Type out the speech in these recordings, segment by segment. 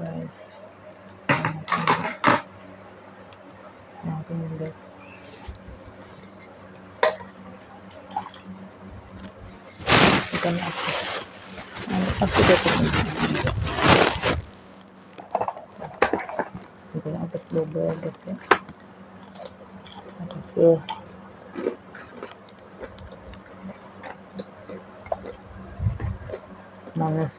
guys. Natin ulit. Ito na ako. Ako dito. Ito na ako slower kasi. Okay. Malas.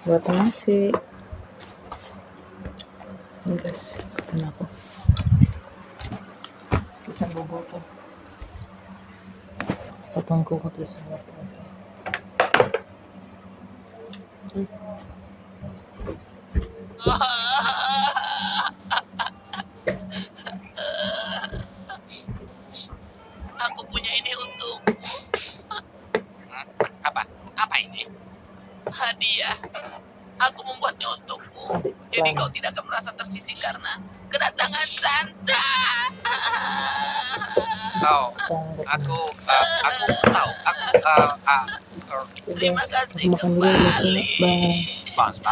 Buat nasi. Guys, ito na ako. Isang buboto. Patangko ko ito sa batas. Aku punya ini untukmu. Apa ini? Hadiah. Aku membuatnya untukmu. Jadi kau tidak akan merasa tersisih karena kedatangan Santa. Aku tahu. Terima kasih kembali. Bye. Sponsor.